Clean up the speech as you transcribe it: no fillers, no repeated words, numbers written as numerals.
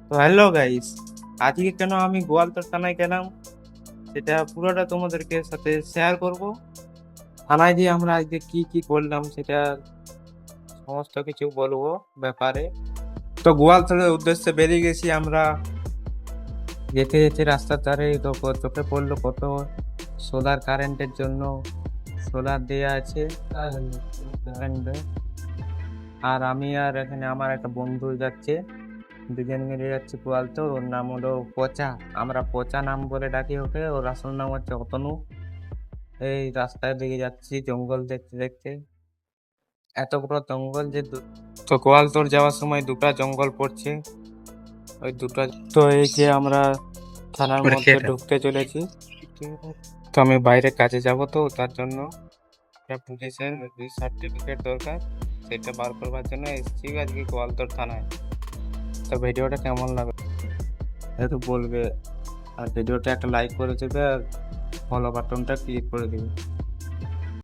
তো hello guys, আজকে কেন আমি গোয়ালতোড় থানায় গেলাম সেটা পুরোটা তোমাদেরকে সাথে শেয়ার করব। থানায় গিয়ে আমরা আজকে কি কি করলাম সেটা সমস্ত কিছু বলবো ব্যাপারে। তো গোয়ালতোড়ের উদ্দেশ্যে বেরিয়ে গেছি আমরা। যেতে যেতে রাস্তার ধারে তো চোখে পড়লো কত সোলার কারেন্টের জন্য সোলার দেয়া আছে। আর আমি আর এখানে আমার একটা বন্ধু যাচ্ছে, দুজন মিলে যাচ্ছে গোয়ালতোড়। ওর নাম হলো পচা, আমরা পচা নাম বলে ডাকি ওকে। ওর আসল নাম হচ্ছে অতনু। এই রাস্তায় দিকে যাচ্ছি জঙ্গল দেখতে দেখতে, এত বড় জঙ্গল যে তো গোয়ালতোড় যাওয়ার সময় দুটা জঙ্গল পড়ছে, ওই দুটো। তো এই যে আমরা থানার মধ্যে ঢুকতে চলেছি। তো আমি বাইরে কাজে যাব, তো তার জন্য একটা পুলিশের সার্টিফিকেট দরকার, সেটা বার করবার জন্য এসেছি আজকে গোয়ালতোড় থানায়। তো ভিডিওটা কেমন লাগে একটু বলবে, আর ভিডিওটা একটা লাইক করে দেবে আর ফলো বাটনটা ক্লিক করে দেবে।